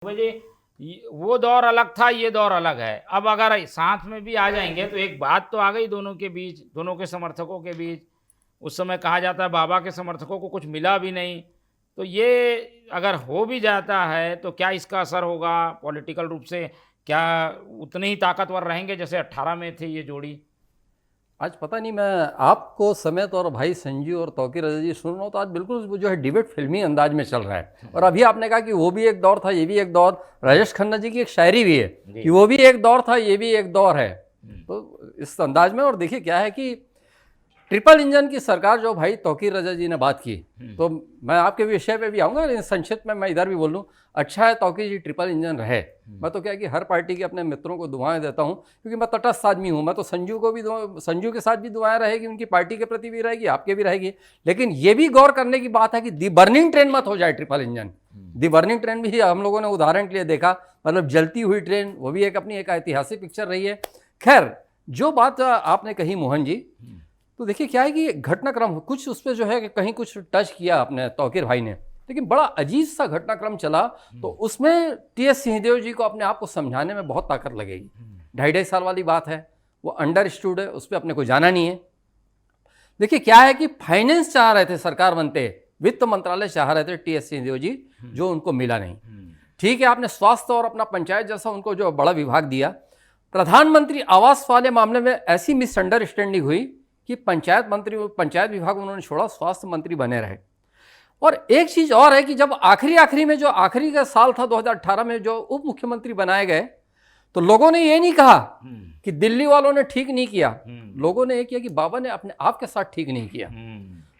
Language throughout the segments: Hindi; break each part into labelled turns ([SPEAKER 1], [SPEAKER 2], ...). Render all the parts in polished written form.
[SPEAKER 1] मुझे वो दौर अलग था, ये दौर अलग है। अब अगर साथ में भी आ जाएंगे तो एक बात तो आ गई दोनों के बीच, दोनों के समर्थकों के बीच। उस समय कहा जाता है बाबा के समर्थकों को कुछ मिला भी नहीं, तो ये अगर हो भी जाता है तो क्या इसका असर होगा पॉलिटिकल रूप से? क्या उतने ही ताकतवर रहेंगे जैसे 18 में थे ये जोड़ी?
[SPEAKER 2] आज पता नहीं, मैं आपको समेत और भाई संजीव और तौकीर रजा जी सुन रहा हूँ तो आज बिल्कुल वो जो है डिबेट फिल्मी अंदाज में चल रहा है। और अभी आपने कहा कि वो भी एक दौर था, ये भी एक दौर। राजेश खन्ना जी की एक शायरी भी है कि वो भी एक दौर था, ये भी एक दौर है। तो इस अंदाज में, और देखिए क्या है कि ट्रिपल इंजन की सरकार जो भाई तौकीर रजा जी ने बात की, तो मैं आपके विषय पे भी आऊँगा, लेकिन संक्षिप्त में मैं इधर भी बोल लूँ। अच्छा है तौकीर जी ट्रिपल इंजन रहे। मैं तो क्या कि हर पार्टी के अपने मित्रों को दुआएं देता हूँ, क्योंकि मैं तटस्थ आदमी हूँ। मैं तो संजू को भी संजू के साथ भी दुआएं रहेगी, उनकी पार्टी के प्रति भी रहेगी, आपके भी रहेगी। लेकिन ये भी गौर करने की बात है कि दी बर्निंग ट्रेन मत हो जाए ट्रिपल इंजन। दी बर्निंग ट्रेन भी हम लोगों ने उदाहरण के लिए देखा, मतलब जलती हुई ट्रेन, वो भी एक अपनी एक ऐतिहासिक पिक्चर रही है। खैर, जो बात आपने कही मोहन जी, तो देखिए क्या है कि घटनाक्रम कुछ उस पर जो है कि कहीं कुछ टच किया अपने तौकीर भाई ने, लेकिन बड़ा अजीब सा घटनाक्रम चला। तो उसमें टीएस सिंहदेव जी को अपने आप को समझाने में बहुत ताकत लगेगी। 2.5 साल वाली बात है, वो अंडरस्टूड है, उस पर अपने को जाना नहीं है। देखिए क्या है कि फाइनेंस चाह रहे थे सरकार बनते, वित्त मंत्रालय चाह रहे थे टीएस सिंहदेव जी, जो उनको मिला नहीं। ठीक है, आपने स्वास्थ्य और अपना पंचायत जैसा उनको जो बड़ा विभाग दिया। प्रधानमंत्री आवास वाले मामले में ऐसी मिसअंडरस्टैंडिंग हुई कि पंचायत विभाग उन्होंने छोड़ा, स्वास्थ्य मंत्री बने रहे। और एक चीज और है कि जब आखिरी में जो आखिरी का साल था 2018 में जो उप मुख्यमंत्री बनाए गए, तो लोगों ने ये नहीं कहा कि दिल्ली वालों ने ठीक नहीं किया, लोगों ने ये किया कि बाबा ने अपने आप के साथ ठीक नहीं किया।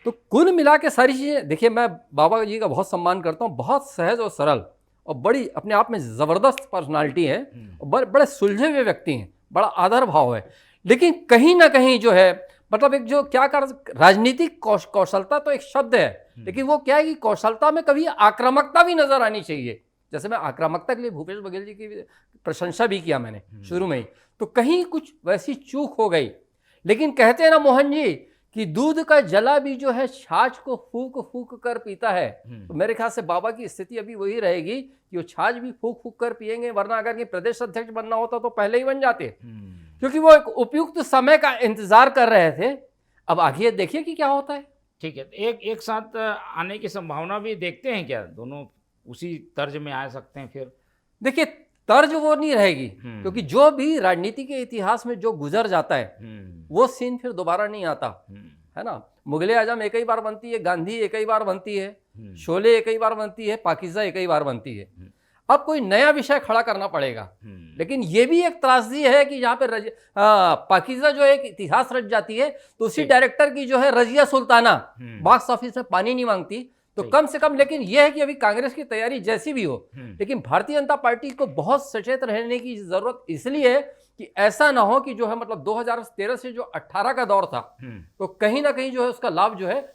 [SPEAKER 2] तो कुल मिला के सारी चीजें, देखिए मैं बाबा जी का बहुत सम्मान करता हूँ, बहुत सहज और सरल और बड़ी अपने आप में जबरदस्त पर्सनालिटी है, और बड़े सुलझे हुए व्यक्ति हैं, बड़ा आदर भाव है। लेकिन कहीं ना कहीं जो है, मतलब एक जो क्या कर राजनीतिक कौशलता तो एक शब्द है, लेकिन वो क्या है कि कौशलता में कभी आक्रामकता भी नजर आनी चाहिए। जैसे मैं आक्रामकता के लिए भूपेश बघेल जी की प्रशंसा भी किया मैंने शुरू में ही, तो कहीं कुछ वैसी चूक हो गई। लेकिन कहते हैं ना मोहन जी कि दूध का जला भी जो है छाछ को फूक फूक कर पीता है। तो मेरे ख्याल से बाबा की स्थिति अभी वही रहेगी कि वो छाछ भी फूक फूक कर पिएंगे, वरना अगर कि प्रदेश अध्यक्ष बनना होता तो पहले ही बन जाते, क्योंकि वो एक उपयुक्त समय का इंतजार कर रहे थे। अब आगे देखिए कि क्या होता है।
[SPEAKER 1] ठीक है, एक साथ आने की संभावना भी देखते हैं क्या? दोनों उसी तर्ज में आ सकते हैं फिर?
[SPEAKER 2] देखिए तर्ज वो नहीं रहेगी, क्योंकि जो भी राजनीति के इतिहास में जो गुजर जाता है वो सीन फिर दोबारा नहीं आता, है ना। मुगले आजम एक ही बार बनती है, गांधी एक ही बार बनती है, शोले एक ही बार बनती है, पाकिजा एक ही बार बनती है। अब कोई नया विषय खड़ा करना पड़ेगा। लेकिन ये भी एक त्रासदी है कि यहाँ पे पाकिजा जो एक इतिहास रच जाती है, तो उसी डायरेक्टर की जो है रजिया सुल्ताना बॉक्स ऑफिस में पानी नहीं मांगती, तो कम से कम। लेकिन यह है कि अभी कांग्रेस की तैयारी जैसी भी हो, लेकिन भारतीय जनता पार्टी को बहुत सचेत रहने की जरूरत इसलिए है कि ऐसा ना हो कि जो है मतलब 2013 से जो 18 का दौर था, तो कहीं ना कहीं जो है उसका लाभ जो है